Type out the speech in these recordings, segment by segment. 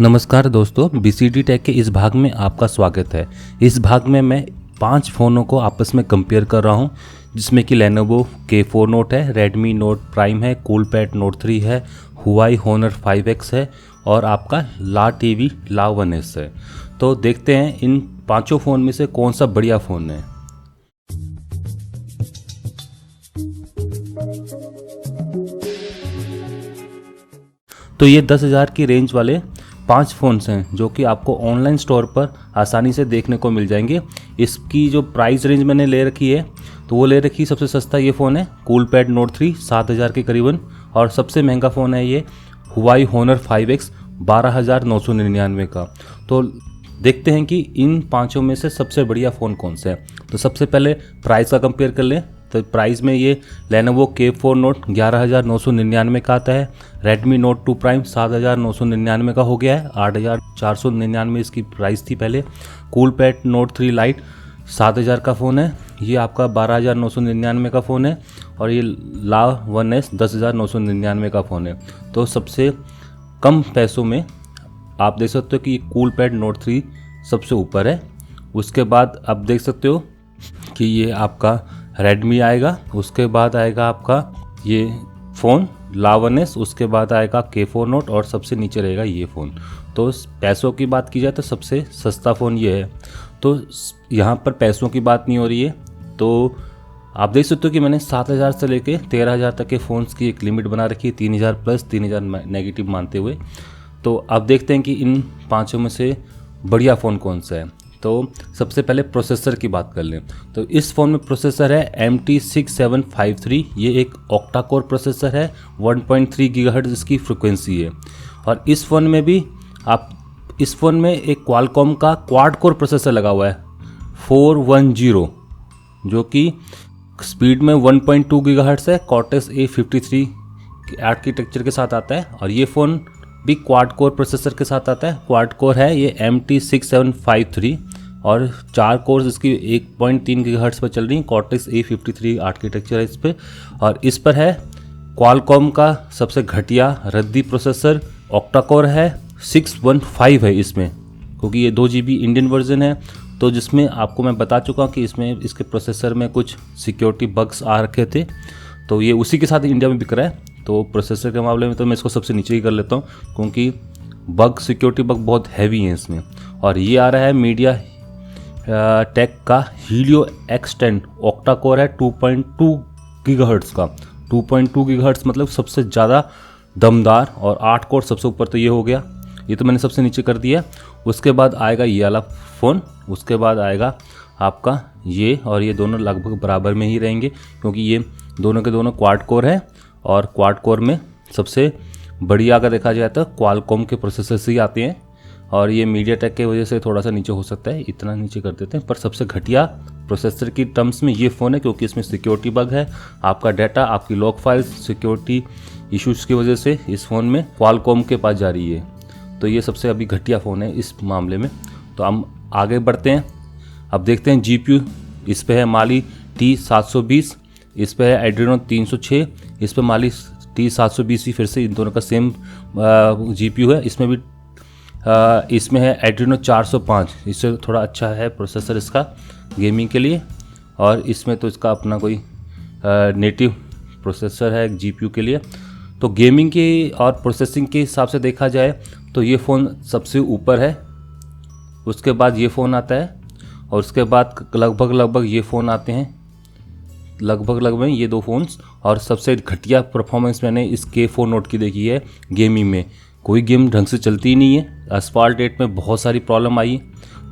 नमस्कार दोस्तों, BCD take के इस भाग में आपका स्वागत है। इस भाग में मैं 5 फ़ोनों को आपस में कंपेयर कर रहा हूं, जिसमें कि Lenovo K4 Note है, Redmi Note Prime है, Coolpad Note 3 है, Huawei Honor 5X है और आपका La TV La1S है। तो देखते हैं इन पाँचों फ़ोन में से कौन सा बढ़िया फ़ोन है। तो ये 10,000 की रेंज वाले 5 फ़ोन्स हैं जो कि आपको ऑनलाइन स्टोर पर आसानी से देखने को मिल जाएंगे। इसकी जो प्राइस रेंज मैंने ले रखी है तो वो ले रखी सबसे सस्ता ये फ़ोन है Coolpad Note 3 7,000 के करीबन, और सबसे महंगा फ़ोन है ये Huawei Honor 5X 12,999 का। तो देखते हैं कि इन पाँचों में से सबसे बढ़िया फ़ोन कौन सा है। तो सबसे पहले प्राइस का कंपेयर कर लें। तो प्राइस में ये Lenovo K4 Note 11,999 का आता है, Redmi Note 2 Prime 7,999 का हो गया है, 8,499 इसकी प्राइस थी पहले। Coolpad Note 3 Lite 7,000 का फ़ोन है, ये आपका 12,999 का फ़ोन है, और ये La1S 10,999 का फ़ोन है। तो सबसे कम पैसों में आप देख सकते हो कि Coolpad Note 3 सबसे ऊपर है। उसके बाद आप देख सकते हो कि ये आपका Redmi आएगा, उसके बाद आएगा आपका ये फ़ोन La1S, उसके बाद आएगा K4 Note और सबसे नीचे रहेगा ये फ़ोन। तो पैसों की बात की जाए तो सबसे सस्ता फ़ोन ये है। तो यहाँ पर पैसों की बात नहीं हो रही है। तो आप देख सकते हो कि मैंने 7,000 से लेके 13,000 तक के फ़ोन्स की एक लिमिट बना रखी है, 3,000 प्लस 3,000 नेगेटिव मानते हुए। तो अब देखते हैं कि इन पाँचों में से बढ़िया फ़ोन कौन सा है। तो सबसे पहले प्रोसेसर की बात कर लें तो इस फ़ोन में प्रोसेसर है MT6753। ये एक ऑक्टा कोर प्रोसेसर है, 1.3 गीगाहर्ट्ज़ इसकी फ्रिक्वेंसी है। और इस फ़ोन में भी इस फ़ोन में एक क्वालकॉम का क्वाड कोर प्रोसेसर लगा हुआ है 410, जो कि स्पीड में 1.2 गीगाहर्ट्ज़ है, Cortex A53 आर्किटेक्चर के साथ आता है। और ये फ़ोन भी क्वाड कोर प्रोसेसर के साथ आता है। क्वाड कोर है ये MT6753 और 4 कोर्स इसकी 1.3 गीगाहर्ट्ज़ पर चल रही है। Cortex A53 आर्किटेक्चर है इस पर, और इस पर है क्वालकॉम का सबसे घटिया रद्दी प्रोसेसर ऑक्टा कोर है 615 है इसमें, क्योंकि ये 2 GB इंडियन वर्जन है। तो जिसमें आपको मैं बता चुका हूँ कि इसमें इसके प्रोसेसर में कुछ सिक्योरिटी बग्स आ रखे थे, तो ये उसी के साथ इंडिया में बिक रहा है। तो प्रोसेसर के मामले में तो मैं इसको सबसे नीचे ही कर लेता हूँ, क्योंकि सिक्योरिटी बग बहुत हैवी हैं इसमें। और ये आ रहा है मीडिया टेक का हीलियो X10 ऑक्टा कोर है 2.2 गीगाहर्ट्ज़ का। 2.2 गीगाहर्ट्ज़ मतलब सबसे ज़्यादा दमदार, और 8 कोर सबसे ऊपर तो ये हो गया, ये तो मैंने सबसे नीचे कर दिया। उसके बाद आएगा ये वाला फ़ोन, उसके बाद आएगा आपका ये, और ये दोनों लगभग बराबर में ही रहेंगे क्योंकि ये दोनों के दोनों क्वाड कोर है। और क्वाड कोर में सबसे बढ़िया अगर देखा जाए तो क्वालकॉम के प्रोसेसर्स ही आते हैं, और ये मीडियाटेक की वजह से थोड़ा सा नीचे हो सकता है, इतना नीचे कर देते हैं। पर सबसे घटिया प्रोसेसर की टर्म्स में ये फ़ोन है, क्योंकि इसमें सिक्योरिटी बग है। आपका डाटा, आपकी लॉग फाइल्स सिक्योरिटी इश्यूज़ की वजह से इस फ़ोन में क्वालकॉम के पास जा रही है। तो ये सबसे अभी घटिया फ़ोन है इस मामले में। तो हम आगे बढ़ते हैं। अब देखते हैं GPU। इस पे है Mali T720, इस पे है Adreno 306, इस पे Mali T720 ही फिर से इन दोनों का सेम GPU है। इसमें भी इसमें है Adreno 405, इससे थोड़ा अच्छा है प्रोसेसर इसका गेमिंग के लिए। और इसमें तो इसका अपना कोई नेटिव प्रोसेसर है GPU के लिए। तो गेमिंग की और प्रोसेसिंग के हिसाब से देखा जाए तो ये फ़ोन सबसे ऊपर है, उसके बाद ये फ़ोन आता है, और उसके बाद लगभग ये फ़ोन आते हैं, लगभग ये 2 फ़ोन्स। और सबसे घटिया परफॉर्मेंस मैंने इस K4 Note की देखी है गेमिंग में। कोई गेम ढंग से चलती ही नहीं है, Asphalt 8 में बहुत सारी प्रॉब्लम आई।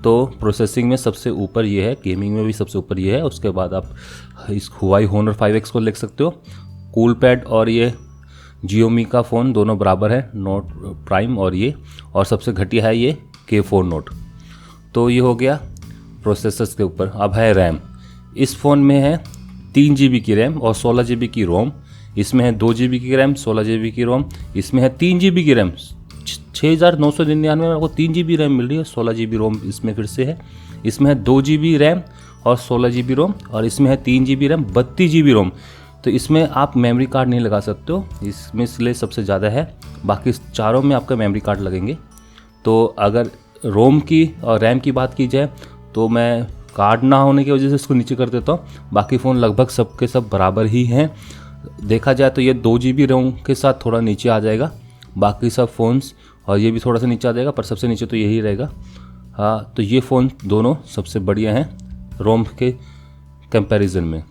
तो प्रोसेसिंग में सबसे ऊपर ये है, गेमिंग में भी सबसे ऊपर ये है। उसके बाद आप इस Huawei Honor 5X को लिख सकते हो। Coolpad और ये Xiaomi का फ़ोन दोनों बराबर है, Note Prime और ये, और सबसे घटिया है ये K4 Note। तो ये हो गया प्रोसेसर्स के ऊपर। अब है रैम। इस फ़ोन में है 3 GB की रैम और 16 GB की रोम। इसमें है 2 GB की रैम, 16 GB की रोम। इसमें है 3 GB की रैम, 6,999 में आपको 3 GB रैम मिल रही है, 16 GB रोम इसमें फिर से है। इसमें है 2 GB रैम और 16 GB रोम, और इसमें है 3 GB रैम 32 GB रोम। तो इसमें आप मेमोरी कार्ड नहीं लगा सकते हो, इसमें इसलिए सबसे ज़्यादा है। बाकी चारों में आपका मेमोरी कार्ड लगेंगे। तो अगर रोम की और रैम की बात की जाए तो मैं कार्ड ना होने की वजह से इसको नीचे कर देता हूँ। बाकी फ़ोन लगभग सब के सब बराबर ही हैं। देखा जाए तो ये 2 GB रोम के साथ थोड़ा नीचे आ जाएगा, बाकी सब फ़ोन्स, और ये भी थोड़ा सा नीचे आ जाएगा, पर सबसे नीचे तो यही रहेगा। हाँ, तो ये फ़ोन दोनों सबसे बढ़िया हैं रोम के कंपैरिजन में।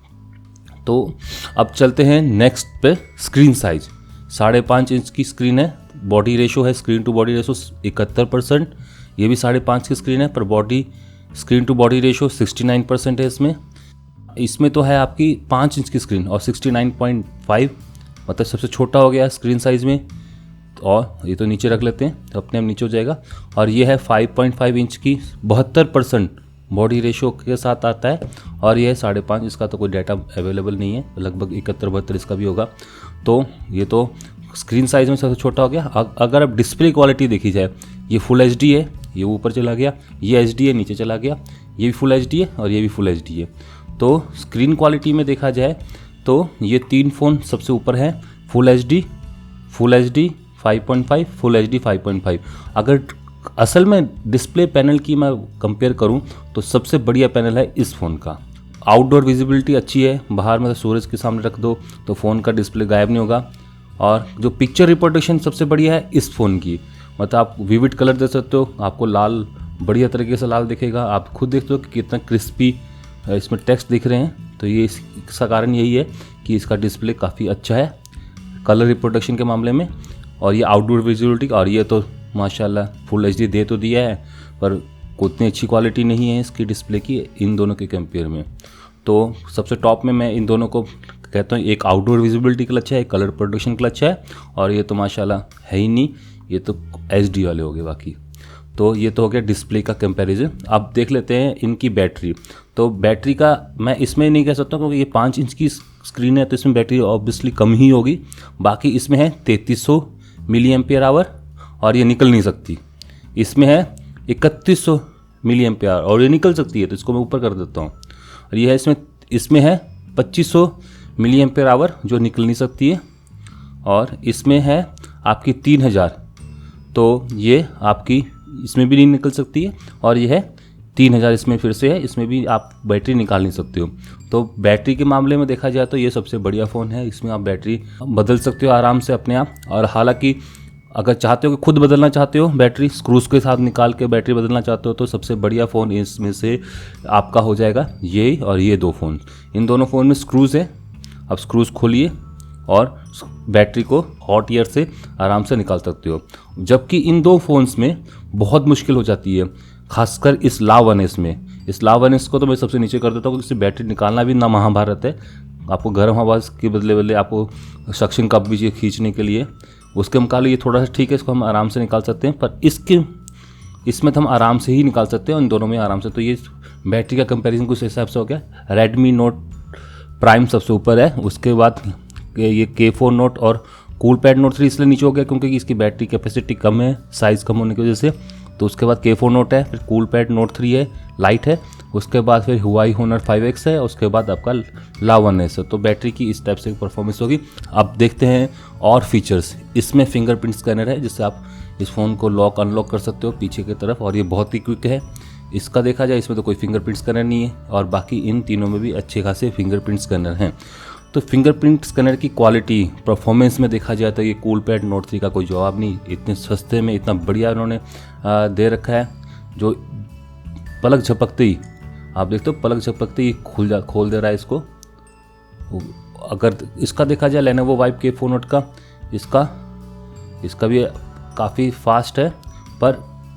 तो अब चलते हैं नेक्स्ट पे, स्क्रीन साइज। 5.5 इंच की स्क्रीन है, बॉडी रेशो है, स्क्रीन टू बॉडी रेशो 71%। ये भी 5.5 की स्क्रीन है, पर body screen to body ratio 69% है इसमें तो है आपकी 5 इंच की स्क्रीन और 69.5, मतलब सबसे छोटा हो गया स्क्रीन साइज़ में। और ये तो नीचे रख लेते हैं तो अपने आप नीचे हो जाएगा। और ये है 5.5 इंच की 72% बॉडी रेशो के साथ आता है, और ये है 5.5। इसका तो कोई डाटा अवेलेबल नहीं है, लगभग 71-72 इसका भी होगा। तो ये तो स्क्रीन साइज़ में सबसे छोटा हो गया। अगर अब डिस्प्ले क्वालिटी देखी जाए, ये फुल HD है, ये ऊपर चला गया, ये HD है, नीचे चला गया, ये भी फुल HD है और ये भी फुल HD है। तो स्क्रीन क्वालिटी में देखा जाए तो ये 3 फ़ोन सबसे ऊपर हैं, फुल HD 5.5, फुल HD 5.5। अगर असल में डिस्प्ले पैनल की मैं कंपेयर करूं तो सबसे बढ़िया पैनल है इस फ़ोन का। आउटडोर विजिबिलिटी अच्छी है, बाहर में सूरज के सामने रख दो तो फ़ोन का डिस्प्ले गायब नहीं होगा। और जो पिक्चर रिप्रोडक्शन सबसे बढ़िया है इस फ़ोन की, मतलब आप विविड कलर दे सकते हो, आपको लाल बढ़िया तरीके से लाल दिखेगा। आप खुद देखते हो कि कितना क्रिस्पी इसमें टेक्स्ट दिख रहे हैं, तो ये इसका कारण यही है कि इसका डिस्प्ले काफ़ी अच्छा है कलर रिप्रोडक्शन के मामले में। और ये आउटडोर विजिबिलिटी, और ये तो माशाल्लाह फुल HD दे तो दिया है, पर उतनी अच्छी क्वालिटी नहीं है इसकी डिस्प्ले की इन दोनों के कंपेयर में। तो सबसे टॉप में मैं इन दोनों को कहता हूँ, एक आउटडोर विजिबिलिटी के लिए अच्छा है, एक कलर प्रोडक्शन के लिए अच्छा है, और ये तो माशाल्लाह है ही नहीं, ये तो HD वाले हो गए बाकी। तो ये तो हो गया डिस्प्ले का कंपैरिजन। अब देख लेते हैं इनकी बैटरी। तो बैटरी का मैं इसमें नहीं कह सकता क्योंकि ये 5 इंच की स्क्रीन है, तो इसमें बैटरी ऑब्वियसली कम ही होगी। बाकी इसमें है 3300 मिली एम्पियर आवर और ये निकल नहीं सकती। इसमें है 3100 मिली एम्पियर और ये निकल सकती है, तो इसको मैं ऊपर कर देता हूँ। और ये है इसमें है 2500 मिली एम्पियर आवर जो निकल नहीं सकती है, और इसमें है आपकी 3000, तो ये आपकी इसमें भी नहीं निकल सकती है। और ये है 3000, इसमें फिर से है, इसमें भी आप बैटरी निकाल नहीं सकते हो। तो बैटरी के मामले में देखा जाए तो ये सबसे बढ़िया फ़ोन है, इसमें आप बैटरी बदल सकते हो आराम से अपने आप। और हालांकि अगर चाहते हो कि खुद बदलना चाहते हो बैटरी, स्क्रूज़ के साथ निकाल के बैटरी बदलना चाहते हो, तो सबसे बढ़िया फ़ोन इसमें से आपका हो जाएगा ये और ये 2 फ़ोन। इन दोनों फ़ोन में स्क्रूज़ है, आप स्क्रूज़ खोलिए और बैटरी को हॉट एयर से आराम से निकाल सकते हो। जबकि इन 2 फ़ोन्स में बहुत मुश्किल हो जाती है, खासकर इस लाव 1S में। इस लाव 1S को तो मैं सबसे नीचे कर देता हूँ, क्योंकि इससे बैटरी निकालना भी ना महाभारत है। आपको गर्म हवा के बदले आपको सक्शन कप भी चाहिए खींचने के लिए, उसके मुकाबले ये थोड़ा सा ठीक है, इसको हम आराम से निकाल सकते हैं। पर इसमें तो हम आराम से ही निकाल सकते हैं, इन दोनों में आराम से। तो ये बैटरी का कंपैरिजन कुछ हिसाब से हो गया। रेडमी नोट प्राइम सबसे ऊपर है, उसके बाद ये K4 नोट और कूलपैड नोट 3 इसलिए नीचे हो गया क्योंकि इसकी बैटरी कैपेसिटी कम है, साइज़ कम होने की वजह से। तो उसके बाद K4 नोट है, फिर कूलपैड नोट 3 है, लाइट है, उसके बाद फिर हुआई होनर 5X है, उसके बाद आपका लाव 1S है। तो बैटरी की इस टाइप से परफॉर्मेंस होगी। अब देखते हैं और फीचर्स। इसमें फिंगरप्रिंट स्कैनर है, जिससे आप इस फ़ोन को लॉक अनलॉक कर सकते हो पीछे की तरफ, और ये बहुत ही क्विक है। इसका देखा जाए इसमें तो कोई फिंगरप्रिंट स्कैनर नहीं है, और बाकी इन तीनों में भी अच्छे खासे फिंगरप्रिंट स्कैनर हैं। तो फिंगरप्रिंट स्कैनर की क्वालिटी परफॉर्मेंस में देखा जाए तो ये कूलपैड नोट 3 का कोई जवाब नहीं। इतने सस्ते में इतना बढ़िया उन्होंने दे रखा है, जो पलक झपकते ही आप देखते हो, पलक झपकते ही खोल दे रहा है इसको। अगर इसका देखा जाए लेनोवो वाइब K4 नोट का, इसका भी काफ़ी फास्ट है, पर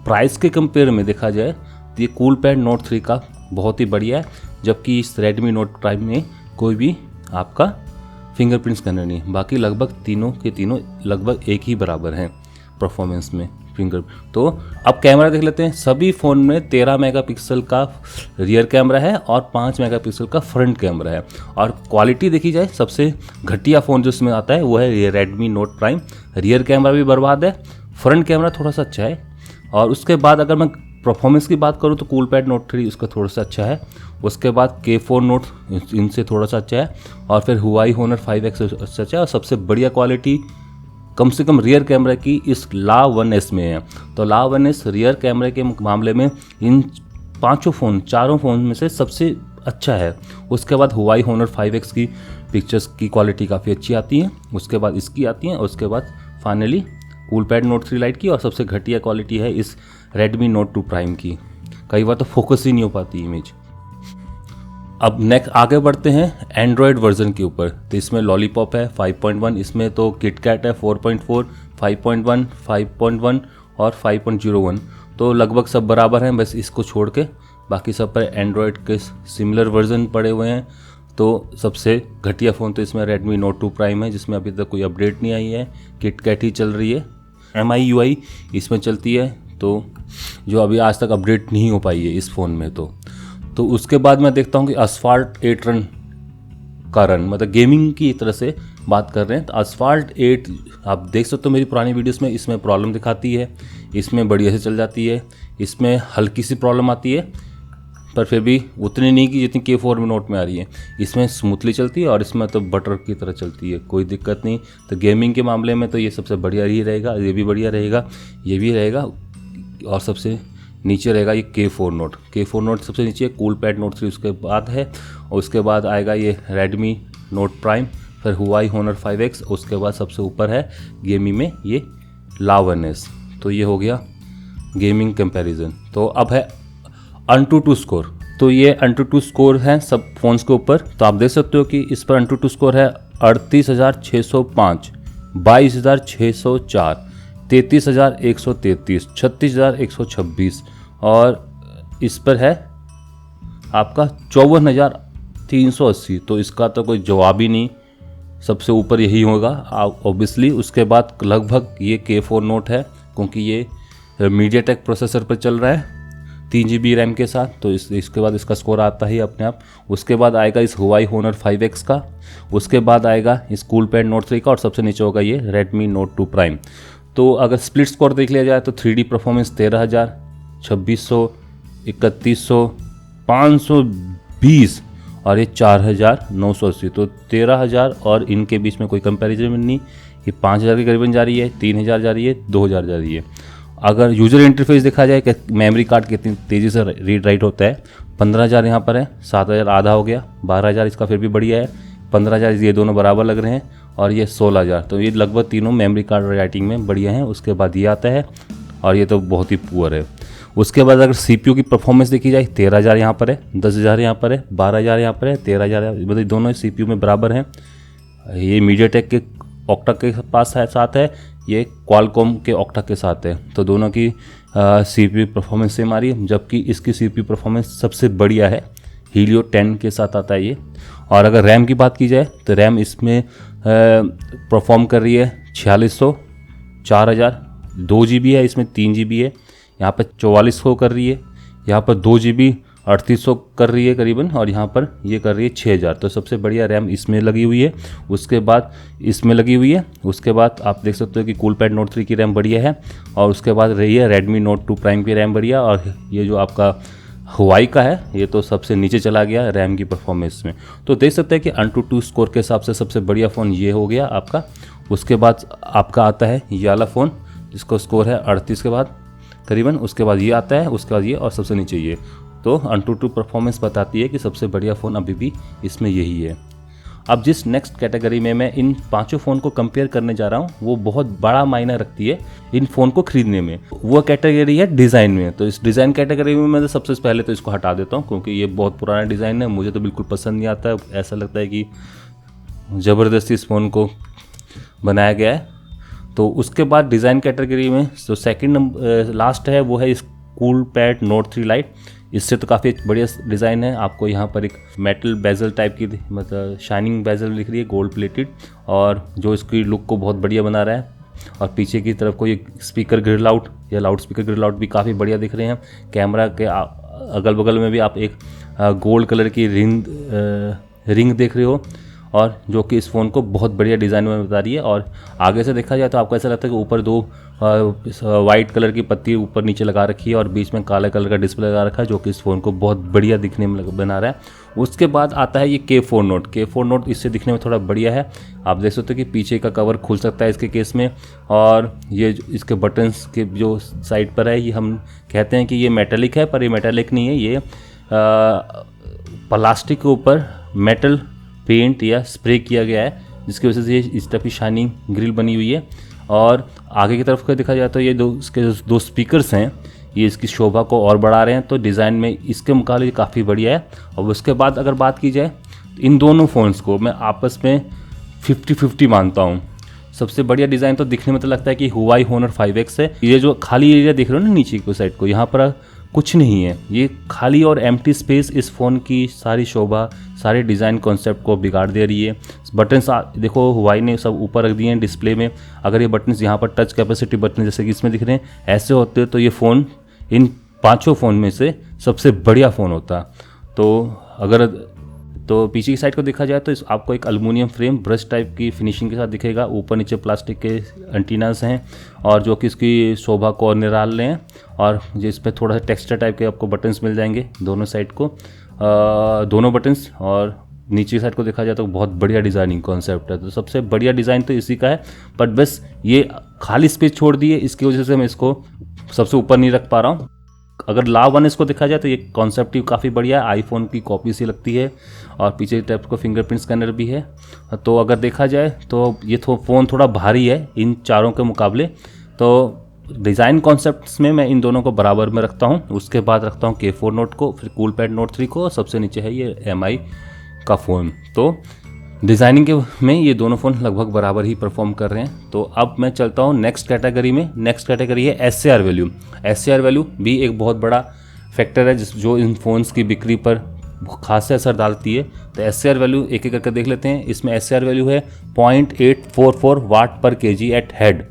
प्राइस के कंपेयर में देखा जाए तो ये कूलपैड नोट 3 का बहुत ही बढ़िया है। जबकि इस रेडमी नोट प्राइम में कोई भी आपका फिंगरप्रिंट स्कैनर नहीं है। बाकी लगभग तीनों के तीनों लगभग एक ही बराबर हैं परफॉर्मेंस में फिंगर। तो अब कैमरा देख लेते हैं। सभी फ़ोन में 13 मेगापिक्सल का रियर कैमरा है और 5 मेगापिक्सल का फ्रंट कैमरा है। और क्वालिटी देखी जाए सबसे घटिया फ़ोन जो इसमें आता है वो है ये Redmi note prime. Rear camera भी बर्बाद है, फ्रंट कैमरा थोड़ा सा अच्छा है। और उसके बाद अगर मैं परफॉर्मेंस की बात करूँ तो कूलपैड नोट 3 उसका थोड़ा सा अच्छा है। उसके बाद K4 नोट इनसे थोड़ा सा अच्छा है, और फिर हुआई होनर 5X अच्छा है। और सबसे बढ़िया क्वालिटी कम से कम रियर कैमरा की इस ला 1S में है। तो ला 1S रियर कैमरे के मामले में इन चारों फ़ोन में से सबसे अच्छा है। उसके बाद हुआई होनर 5X की पिक्चर्स की क्वालिटी काफ़ी अच्छी आती है, उसके बाद इसकी आती है, और उसके बाद फाइनली कूलपैड नोट 3 लाइट की, और सबसे घटिया क्वालिटी है इस रेडमी नोट 2 प्राइम की। कई बार तो फोकस ही नहीं हो पाती इमेज। अब नेक्स्ट आगे बढ़ते हैं एंड्रॉयड वर्जन के ऊपर। तो इसमें लॉलीपॉप है 5.1, इसमें तो किटकैट है 4.4, 5.1, 5.1 और 5.01। तो लगभग सब बराबर हैं, बस इसको छोड़ के बाकी सब पर एंड्रॉयड के सिमिलर वर्जन पड़े हुए हैं। तो सबसे घटिया फ़ोन तो इसमें रेडमी नोट 2 प्राइम है, जिसमें अभी तक कोई अपडेट नहीं आई है, किटकैट ही चल रही है। MIUI इसमें चलती है, तो जो अभी आज तक अपडेट नहीं हो पाई है इस फ़ोन में। तो उसके बाद मैं देखता हूँ कि असफाल्ट 8 रन का रन, मतलब गेमिंग की तरह से बात कर रहे हैं। तो असफाल्ट 8 आप देख सकते हो मेरी पुरानी वीडियोस में, इसमें प्रॉब्लम दिखाती है, इसमें बढ़िया से चल जाती है, इसमें हल्की सी प्रॉब्लम आती है, पर फिर भी उतनी नहीं कि जितनी K4 में नोट में आ रही है। इसमें स्मूथली चलती है और इसमें तो बटर की तरह चलती है, कोई दिक्कत नहीं। तो गेमिंग के मामले में तो ये सबसे बढ़िया ही रहेगा, ये भी बढ़िया रहेगा, ये भी रहेगा, और सबसे नीचे रहेगा ये K4 नोट सबसे नीचे, कूलपैड नोट 3 उसके बाद है, और उसके बाद आएगा ये रेडमी नोट प्राइम, फिर हुआई होनर 5X, उसके बाद सबसे ऊपर है गेमिंग में ये ला 1S। तो ये हो गया गेमिंग कंपैरिजन। तो अब है AnTuTu स्कोर। तो ये AnTuTu स्कोर है सब फ़ोन्स के ऊपर। तो आप देख सकते हो कि इस पर AnTuTu स्कोर है 38,605, 22,604, 33,133, 36,126, और इस पर है आपका 54,380। तो इसका तो कोई जवाब ही नहीं, सबसे ऊपर यही होगा ऑब्वियसली। उसके बाद लगभग ये K4 नोट है, क्योंकि ये मीडियाटेक प्रोसेसर पर चल रहा है 3 GB रैम के साथ। तो इसके बाद इसका स्कोर आता ही अपने आप। उसके बाद आएगा इस हुआई होनर 5X का, उसके बाद आएगा इस कूलपैड नोट 3 का, और सबसे नीचे होगा ये रेडमी नोट 2 प्राइम। तो अगर स्प्लिट स्कोर देख लिया जाए तो 3D परफॉर्मेंस 13,000, 2600, 3100, 520 और ये 4,980। तो 13,000 और इनके बीच में कोई कंपैरिजन नहीं। ये 5,000 के करीबन जा रही है, 3,000 जा रही है, 2,000 जा रही है। अगर यूज़र इंटरफेस देखा जाए कि मेमोरी कार्ड कितनी तेज़ी से रीड राइट होता है, 15,000 यहाँ पर है, 7,000 आधा हो गया, 12,000 इसका फिर भी बढ़िया है, 15,000 ये दोनों बराबर लग रहे हैं, और ये 16,000। तो ये लगभग तीनों मेमोरी कार्ड राइटिंग में बढ़िया हैं। उसके बाद ये आता है, और ये तो बहुत ही पुअर है। उसके बाद अगर CPU की परफॉर्मेंस देखी जाए, 13,000 यहाँ पर है, 10,000 यहाँ पर है, 12,000 यहाँ पर है, 13,000, मतलब दोनों CPU में बराबर हैं। ये मीडियाटेक के ऑक्टा के पास है, साथ है, ये क्वालकॉम के ऑक्टा के साथ है। तो दोनों की CPU परफॉर्मेंस सेम आ रही है, जबकि इसकी CPU परफॉर्मेंस सबसे बढ़िया है, हीलियो 10 के साथ आता है ये। और अगर रैम की बात की जाए तो रैम इसमें परफॉर्म कर रही है 4600, 4000, 2 GB है, इसमें 3 GB है, यहाँ पर 4400 कर रही है, यहाँ पर 2 GB 3800 कर रही है करीबन, और यहाँ पर ये कर रही है 6000। तो सबसे बढ़िया रैम इसमें लगी हुई है, उसके बाद इसमें लगी हुई है। उसके बाद आप देख सकते हो कि कूलपैड नोट 3 की रैम बढ़िया है, और उसके बाद रही है रेडमी नोट 2 प्राइम की रैम बढ़िया, और ये जो आपका हुआई का है ये तो सबसे नीचे चला गया रैम की परफॉर्मेंस में। तो देख सकते हैं कि AnTuTu स्कोर के हिसाब से सबसे बढ़िया फ़ोन ये हो गया आपका। उसके बाद आपका आता है ये वाला फ़ोन जिसका स्कोर है 38 के बाद करीबन, उसके बाद ये आता है, उसके बाद ये, और सबसे नीचे ये। तो AnTuTu परफॉर्मेंस बताती है कि सबसे बढ़िया फ़ोन अभी भी इसमें यही है। अब जिस नेक्स्ट कैटेगरी में मैं इन पांचों फ़ोन को कंपेयर करने जा रहा हूँ वो बहुत बड़ा मायने रखती है इन फ़ोन को ख़रीदने में, वो कैटेगरी है डिज़ाइन में। तो इस डिज़ाइन कैटेगरी में मैं सबसे पहले तो इसको हटा देता हूँ, क्योंकि ये बहुत पुराना डिज़ाइन है, मुझे तो बिल्कुल पसंद नहीं आता है। ऐसा लगता है कि ज़बरदस्ती इस फ़ोन को बनाया गया है। तो उसके बाद डिज़ाइन कैटेगरी में जो सेकेंड नंबर लास्ट है वो है इस कूलपैड नोट 3 लाइट। इससे तो काफ़ी बढ़िया डिज़ाइन है। आपको यहाँ पर एक मेटल बेजल टाइप की, मतलब शाइनिंग बेजल दिख रही है, गोल्ड प्लेटेड, और जो इसकी लुक को बहुत बढ़िया बना रहा है। और पीछे की तरफ कोई स्पीकर ग्रिल आउट या लाउड स्पीकर ग्रिल आउट भी काफ़ी बढ़िया दिख रहे हैं। कैमरा के अगल बगल में भी आप एक गोल्ड कलर की रिंग देख रहे हो, और जो कि इस फ़ोन को बहुत बढ़िया डिज़ाइन में बता रही है। और आगे से देखा जाए तो आपको ऐसा लगता है कि ऊपर दो वाइट कलर की पत्ती ऊपर नीचे लगा रखी है और बीच में काला कलर का डिस्प्ले लगा रखा है, जो कि इस फ़ोन को बहुत बढ़िया दिखने में बना रहा है। उसके बाद आता है ये K4 Note। K4 Note इससे दिखने में थोड़ा बढ़िया है। आप देख सकते हो कि पीछे का कवर खुल सकता है इसके केस में, और ये इसके बटन्स के जो साइड पर है, ये हम कहते हैं कि ये मेटेलिक है, पर ये मेटेलिक नहीं है, ये प्लास्टिक के ऊपर मेटल पेंट या स्प्रे किया गया है, जिसकी वजह से ये इस टाइप की शाइनिंग ग्रिल बनी हुई है। और आगे की तरफ का देखा जाए तो ये इसके दो स्पीकर्स हैं, ये इसकी शोभा को और बढ़ा रहे हैं, तो डिज़ाइन में इसके मुकाबले काफ़ी बढ़िया है। और उसके बाद अगर बात की जाए, इन दोनों फ़ोन्स को मैं आपस में 50-50 मानता हूँ। सबसे बढ़िया डिज़ाइन तो दिखने में तो लगता है कि Huawei Honor 5X है। ये जो खाली एरिया देख रहे हो ना नीचे की साइड को, यहाँ पर कुछ नहीं है, ये खाली और एम्प्टी स्पेस इस फ़ोन की सारी शोभा, सारे डिज़ाइन कॉन्सेप्ट को बिगाड़ दे रही है। बटन्स देखो Huawei ने सब ऊपर रख दिए हैं डिस्प्ले में। अगर ये बटन्स यहाँ पर टच कैपेसिटी बटन जैसे कि इसमें दिख रहे हैं ऐसे होते तो ये फ़ोन इन 5 फ़ोन में से सबसे बढ़िया फ़ोन होता। तो पीछे की साइड को देखा जाए तो आपको एक एल्युमिनियम फ्रेम ब्रश टाइप की फिनिशिंग के साथ दिखेगा। ऊपर नीचे प्लास्टिक के एंटीनास हैं, और जो कि इसकी शोभा को और निराल रहे हैं। और जिस पे थोड़ा सा टेक्सचर टाइप के आपको बटन्स मिल जाएंगे दोनों साइड को, दोनों बटन्स। और नीचे की साइड को देखा जाए तो बहुत बढ़िया डिज़ाइनिंग कॉन्सेप्ट है। तो सबसे बढ़िया डिज़ाइन तो इसी का है, बट बस ये खाली स्पेस छोड़ दिए, इसकी वजह से मैं इसको सबसे ऊपर नहीं रख पा रहा हूँ। अगर ला1 इसको देखा जाए तो ये कॉन्सेप्ट ही काफ़ी बढ़िया है, आईफोन की कॉपी सी लगती है, और पीछे टाइप को फिंगरप्रिंट स्कैनर भी है। तो अगर देखा जाए तो ये फ़ोन थोड़ा भारी है इन चारों के मुकाबले। तो डिज़ाइन कॉन्सेप्ट्स में मैं इन दोनों को बराबर में रखता हूँ। उसके बाद रखता हूँ K4 Note को, फिर कूलपैड Note 3 को, और सबसे नीचे है ये MI का फ़ोन। तो डिज़ाइनिंग के में ये दोनों फ़ोन लगभग बराबर ही परफॉर्म कर रहे हैं। तो अब मैं चलता हूँ नेक्स्ट कैटेगरी में। नेक्स्ट कैटेगरी है SAR वैल्यू। SAR वैल्यू भी एक बहुत बड़ा फैक्टर है जो इन फ़ोन्स की बिक्री पर खास असर डालती है। तो SAR वैल्यू एक एक करके देख लेते हैं। इसमें SAR वैल्यू है 0.844 वाट पर kg एट हेड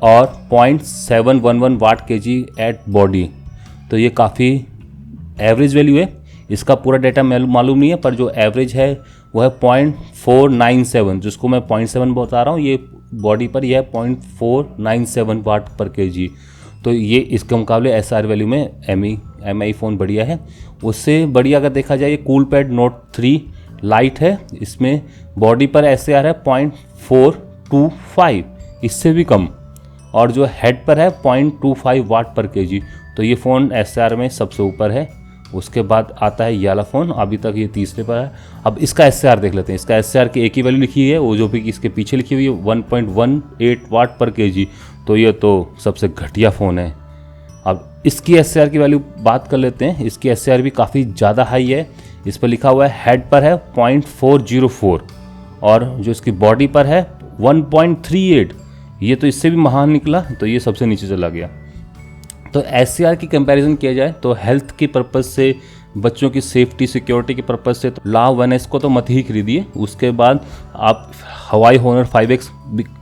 और 0.711 वाट kg एट बॉडी। तो ये काफ़ी एवरेज वैल्यू है। इसका पूरा डेटा मालूम नहीं है, पर जो एवरेज है वो है 0.497, जिसको मैं 0.7 बता रहा हूँ, ये बॉडी पर यह है 0.497 वाट पर kg। तो ये इसके मुकाबले SAR वैल्यू में MI फ़ोन बढ़िया है। उससे बढ़िया अगर देखा जाए ये कूलपैड Note 3 लाइट है, इसमें बॉडी पर SAR है 0.425, इससे भी कम, और जो हेड पर है 0.25 वाट पर kg। तो ये फ़ोन SAR में सबसे ऊपर है। उसके बाद आता है ये वाला फ़ोन, अभी तक ये तीसरे पर है। अब इसका SAR देख लेते हैं। इसका SAR की एक ही वैल्यू लिखी है, वो जो भी इसके पीछे लिखी हुई है 1.18 वाट पर kg। तो ये तो सबसे घटिया फ़ोन है। अब इसकी SAR की वैल्यू बात कर लेते हैं। इसकी SAR भी काफ़ी ज़्यादा हाई है। इस पर लिखा हुआ है हेड पर है 0.404, और जो इसकी बॉडी पर है 1.38। ये तो इससे भी महान निकला, तो ये सबसे नीचे चला गया। तो SAR की कंपैरिजन किया जाए तो हेल्थ के पर्पज़ से, बच्चों की सेफ्टी सिक्योरिटी के पर्पज़ से तो ला1S को तो मत ही खरीदिए। उसके बाद आप Huawei Honor 5X,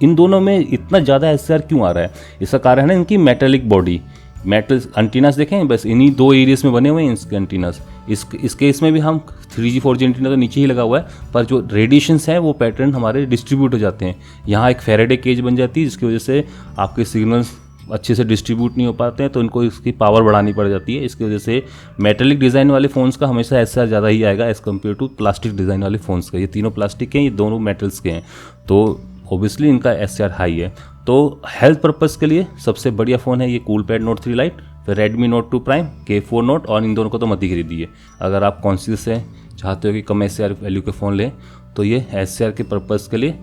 इन दोनों में इतना ज़्यादा SAR क्यों आ रहा है? इसका कारण है इनकी मेटेलिक बॉडी। मेटल एंटीनास देखें, बस इन्हीं 2 एरियाज में बने हुए हैं इसके एंटीनास। इस केस में भी हम 3G 4G एंटीना तो नीचे ही लगा हुआ है, पर जो रेडिएशंस हैं वो पैटर्न हमारे डिस्ट्रीब्यूट हो जाते हैं। यहाँ एक फेरेडे केज बन जाती है, जिसकी वजह से आपके सिग्नल्स अच्छे से डिस्ट्रीब्यूट नहीं हो पाते हैं, तो इनको इसकी पावर बढ़ानी पड़ जाती है। इसकी वजह से मेटेलिक डिज़ाइन वाले फ़ोन्स का हमेशा SAR ज़्यादा ही आएगा as compared to plastic design वाले फ़ोन्स का। ये तीनों प्लास्टिक के हैं, ये दोनों मेटल्स के हैं, तो ओबियसली इनका SAR हाई है। तो हेल्थ पर्पज़ के लिए सबसे बढ़िया फ़ोन है ये कूलपैड Note 3 लाइट, फिर Redmi Note 2 Prime, K4 Note, और इन दोनों को तो मत ही खरीदिए। अगर आप कॉन्शियस हैं, चाहते हो कि कम SAR वैल्यू के फ़ोन लें, तो ये SAR के पर्पज़ के लिए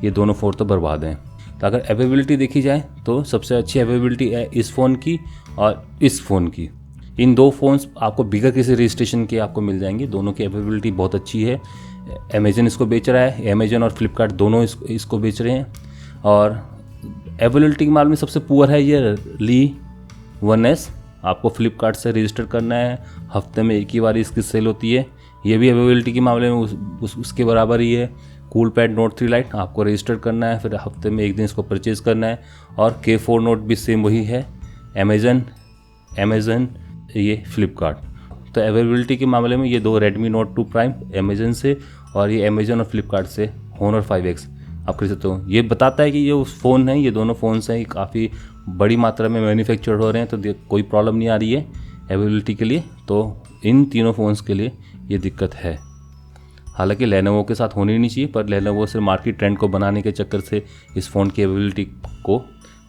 ये दोनों फ़ोन तो बर्बाद हैं। तो अगर अवेलेबिलिटी देखी जाए तो सबसे अच्छी अवेलेबिलिटी है इस फ़ोन की और इस फ़ोन की। इन 2 फ़ोन्स आपको बिगर किसी रजिस्ट्रेशन के आपको मिल जाएंगे। दोनों की अवेलेबिलिटी बहुत अच्छी है। अमेजन इसको बेच रहा है, अमेजन और फ्लिपकार्ट दोनों इसको बेच रहे हैं। और अवेलेबिलिटी के मामले में सबसे पुअर है ये ली1S। आपको फ्लिपकार्ट से रजिस्टर करना है, हफ्ते में एक ही बार इसकी सेल होती है। ये भी अवेलेबिलिटी के मामले में उसके बराबर ही है। कूलपैड Note 3 लाइट आपको रजिस्टर करना है, फिर हफ्ते में एक दिन इसको परचेज़ करना है। और K4 Note भी सेम वही है, अमेजन ये फ्लिपकार्ट। तो अवेलेबिलिटी के मामले में ये 2 Redmi Note 2 Prime अमेजन से, और ये अमेजन और फ्लिपकार्ट से Honor 5X, आप खरीद सकते हो। ये बताता है कि ये उस फ़ोन है, ये दोनों फ़ोन्स हैं, ये काफ़ी बड़ी मात्रा में मैन्युफैक्चर हो रहे हैं, तो कोई प्रॉब्लम नहीं आ रही है अवेलेबिलिटी के लिए। तो इन तीनों फ़ोन्स के लिए ये दिक्कत है। हालांकि लेनोवो के साथ होनी नहीं चाहिए, पर लेनोवो सिर्फ मार्केट ट्रेंड को बनाने के चक्कर से इस फ़ोन की अवेलेबिलिटी को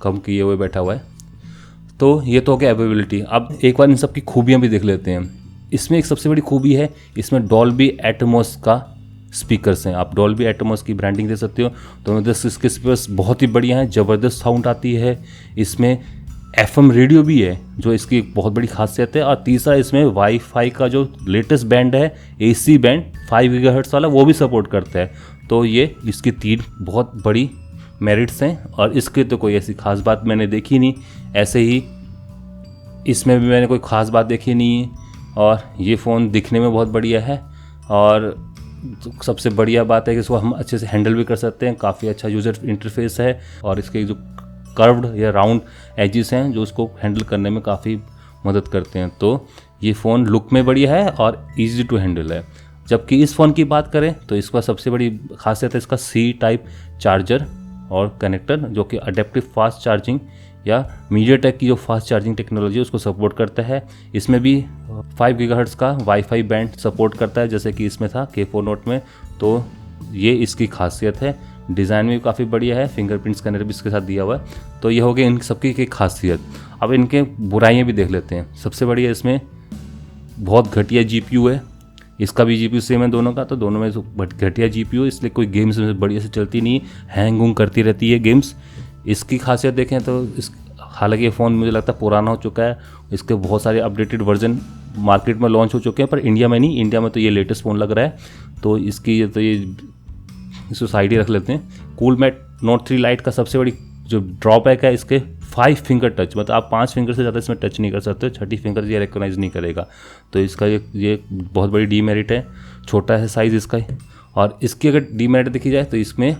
कम किए हुए बैठा हुआ है। तो ये तो हो गया अवेलेबिलिटी। अब एक बार इन सब की खूबियाँ भी देख लेते हैं। इसमें एक सबसे बड़ी खूबी है, इसमें डॉल्बी एटमॉस का स्पीकर्स हैं। आप डॉल्बी एटमॉस की ब्रांडिंग दे सकते हो। तो इसके स्पीकर्स बहुत ही बढ़िया हैं, ज़बरदस्त साउंड आती है। इसमें FM रेडियो भी है जो इसकी एक बहुत बड़ी खासियत है। और तीसरा, इसमें वाईफाई का जो लेटेस्ट बैंड है AC बैंड 5 गीगाहर्ट्ज़ वाला, वो भी सपोर्ट करता है। तो ये इसकी 3 बहुत बड़ी मेरिट्स हैं। और इसके तो कोई ऐसी खास बात मैंने देखी नहीं, ऐसे ही इसमें भी मैंने कोई ख़ास बात देखी नहीं है। और ये फ़ोन दिखने में बहुत बढ़िया है, और सबसे बढ़िया बात है कि इसको हम अच्छे से हैंडल भी कर सकते हैं। काफ़ी अच्छा यूज़र इंटरफेस है, और इसके जो कर्व्ड या राउंड एजेस हैं जो उसको हैंडल करने में काफ़ी मदद करते हैं। तो ये फ़ोन लुक में बढ़िया है और इजी टू हैंडल है। जबकि इस फ़ोन की बात करें तो इसका सबसे बड़ी खासियत है इसका C टाइप चार्जर और कनेक्टर, जो कि अडेप्टिव फास्ट चार्जिंग या मीडियाटेक की जो फास्ट चार्जिंग टेक्नोलॉजी है उसको सपोर्ट करता है। इसमें भी 5 गीगाहर्ट्ज़ का वाईफाई बैंड सपोर्ट करता है, जैसे कि इसमें था K4 Note में। तो ये इसकी खासियत है। डिज़ाइन में भी काफ़ी बढ़िया है, फिंगरप्रिंट स्कैनर भी इसके साथ दिया हुआ है। तो ये हो गई इन सबकी की खासियत। अब इनके बुराइयाँ भी देख लेते हैं। सबसे बढ़िया इसमें बहुत घटिया GPU है। इसका भी GPU सेम है दोनों का, तो दोनों में घटिया GPU, इसलिए कोई गेम्स में बढ़िया से चलती नहीं है, हैंग वूंग करती रहती है गेम्स। इसकी खासियत देखें तो हालांकि ये फ़ोन मुझे लगता है पुराना हो चुका है, इसके बहुत सारे अपडेटेड वर्जन मार्केट में लॉन्च हो चुके हैं, पर इंडिया में नहीं। इंडिया में तो ये लेटेस्ट फ़ोन लग रहा है। तो इसको साइड ही रख लेते हैं। कूलमैट Note 3 Lite का सबसे बड़ी जो ड्रॉबैक है इसके 5 फिंगर टच, मतलब आप 5 फिंगर से ज़्यादा इसमें टच नहीं कर सकते, 6ठी फिंगर ये रिकॉग्नाइज नहीं करेगा। तो इसका ये बहुत बड़ी डीमेरिट है। छोटा है साइज़ इसका। और इसकी अगर डीमेरिट देखी जाए तो इसमें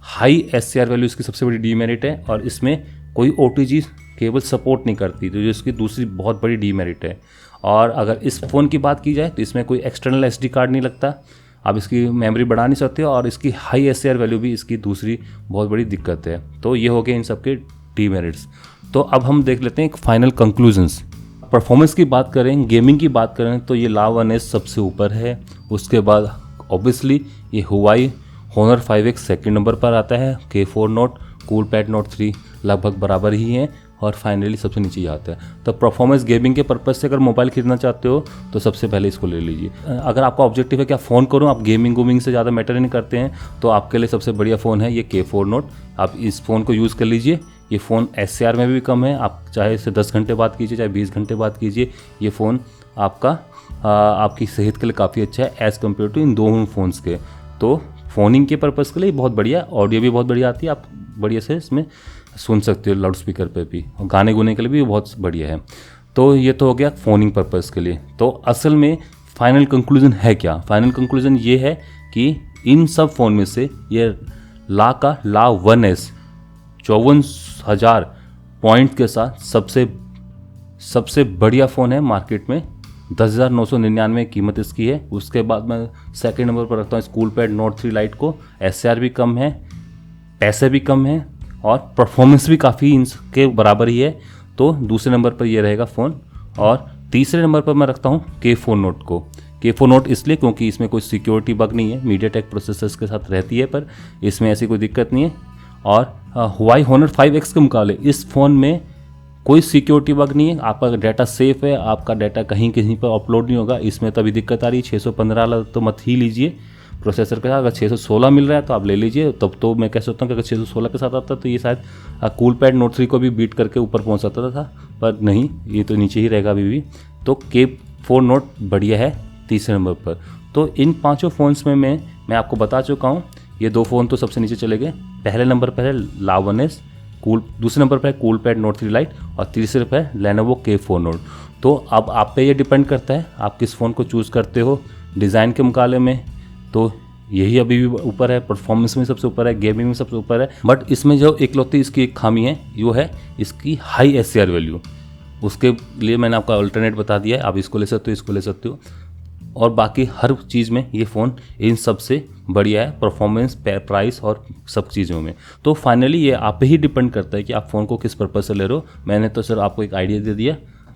हाई SCR वैल्यू इसकी सबसे बड़ी डीमेरिट है, और इसमें कोई OTG केबल सपोर्ट नहीं करती, तो जो इसकी दूसरी बहुत बड़ी डीमेरिट है। और अगर इस फ़ोन की बात की जाए तो इसमें कोई एक्सटर्नल SD कार्ड नहीं लगता, आप इसकी मेमोरी बढ़ा नहीं सकते, और इसकी हाई SCR वैल्यू भी इसकी दूसरी बहुत बड़ी दिक्कत है। तो ये हो गए इन सबके डीमेरिट्स। तो अब हम देख लेते हैं एक फाइनल कंक्लूजन्स। परफॉर्मेंस की बात करें, गेमिंग की बात करें, तो ये La One S सबसे ऊपर है। उसके बाद ऑब्वियसली ये Huawei Honor 5X second number पर आता है। K4 Note, कूलपैड Note 3 लगभग बराबर ही हैं, और फाइनली सबसे नीचे आता है। तो परफॉर्मेंस गेमिंग के पर्पज़ से अगर मोबाइल खरीदना चाहते हो तो सबसे पहले इसको ले लीजिए। अगर आपका ऑब्जेक्टिव है कि आप फ़ोन करो, आप गेमिंग से ज़्यादा मैटर नहीं करते हैं, तो आपके लिए सबसे बढ़िया फ़ोन है ये K4 Note। आप इस फ़ोन को यूज़ कर लीजिए। ये फ़ोन SCR में भी कम है, आप चाहे इसे 10 घंटे बाद कीजिए, चाहे 20 घंटे बाद कीजिए, ये फ़ोन आपकी सेहत के लिए काफ़ी अच्छा है एज़ कम्पेयर टू इन दोनों फ़ोन्स के। तो फ़ोनिंग के पर्पज़ के लिए बहुत बढ़िया, ऑडियो भी बहुत बढ़िया आती है, आप बढ़िया से इसमें सुन सकते हो लाउड स्पीकर पे भी, और गाने गुने के लिए भी बहुत बढ़िया है। तो ये तो हो गया फ़ोनिंग पर्पज़ के लिए। तो असल में फाइनल कंक्लूजन है क्या? फाइनल कंक्लूजन ये है कि इन सब फ़ोन में से ये La One S 54,000 पॉइंट के साथ सबसे बढ़िया फ़ोन है मार्केट में। 10,999 कीमत इसकी है। उसके बाद मैं सेकंड नंबर पर रखता हूँ कूलपैड Note 3 Lite को। SCR भी कम है, पैसे भी कम है, और परफॉर्मेंस भी काफ़ी इनके बराबर ही है। तो दूसरे नंबर पर ये रहेगा फ़ोन। और तीसरे नंबर पर मैं रखता हूँ K4 Note को। K4 Note इसलिए क्योंकि इसमें कोई सिक्योरिटी बग नहीं है, मीडियाटेक प्रोसेसर्स के साथ रहती है, पर इसमें ऐसी कोई दिक्कत नहीं है। और Huawei Honor 5X के मुकाबले इस फ़ोन में कोई सिक्योरिटी बग नहीं है, आपका डाटा सेफ़ है, आपका डाटा कहीं पर अपलोड नहीं होगा। इसमें तभी दिक्कत आ रही है। 615 तो मत ही लीजिए प्रोसेसर के साथ। अगर 616 मिल रहा है तो आप ले लीजिए। तब तो मैं कह सकता हूँ कि अगर 616 के साथ आता तो ये शायद कूलपैड Note 3 को भी बीट करके ऊपर पहुँच सकता था, पर नहीं, ये तो नीचे ही रहेगा अभी भी। तो K4 Note बढ़िया है तीसरे नंबर पर। तो इन पाँचों फ़ोन्स में मैं आपको बता चुका हूँ। ये 2 फ़ोन तो सबसे नीचे चले गए। पहले नंबर पर है La One S, दूसरे नंबर पर है कूलपैड Note 3 Lite, और तीसरे पर है Lenovo K4 Note। तो अब आप पे ये डिपेंड करता है आप किस फ़ोन को चूज़ करते हो। डिज़ाइन के मुकाबले में तो यही अभी भी ऊपर है, परफॉर्मेंस में सबसे ऊपर है, गेमिंग में सबसे ऊपर है। बट इसमें जो इकलौती इसकी एक खामी है वो है इसकी हाई SCR वैल्यू। उसके लिए मैंने आपका अल्टरनेट बता दिया है, आप इसको ले सकते हो, इसको ले सकते हो। और बाकी हर चीज़ में ये फ़ोन इन सब से बढ़िया है, परफॉर्मेंस, प्राइस और सब चीज़ों में। तो फाइनली ये आप पे ही डिपेंड करता है कि आप फ़ोन को किस पर्पज़ से ले रहे हो। मैंने तो सर आपको एक आइडिया दे दिया।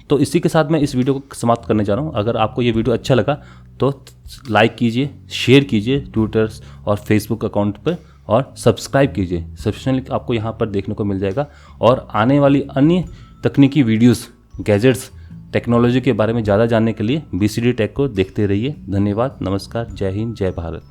तो इसी के साथ मैं इस वीडियो को समाप्त करने जा रहा हूँ। अगर आपको ये वीडियो अच्छा लगा तो लाइक कीजिए, शेयर कीजिए ट्विटर और फेसबुक अकाउंट पर, और सब्सक्राइब कीजिए। सब्सक्रिप्शन आपको यहाँ पर देखने को मिल जाएगा। और आने वाली अन्य तकनीकी वीडियोस, गैजेट्स, टेक्नोलॉजी के बारे में ज़्यादा जानने के लिए BCD टेक को देखते रहिए। धन्यवाद, नमस्कार, जय हिंद, जय भारत।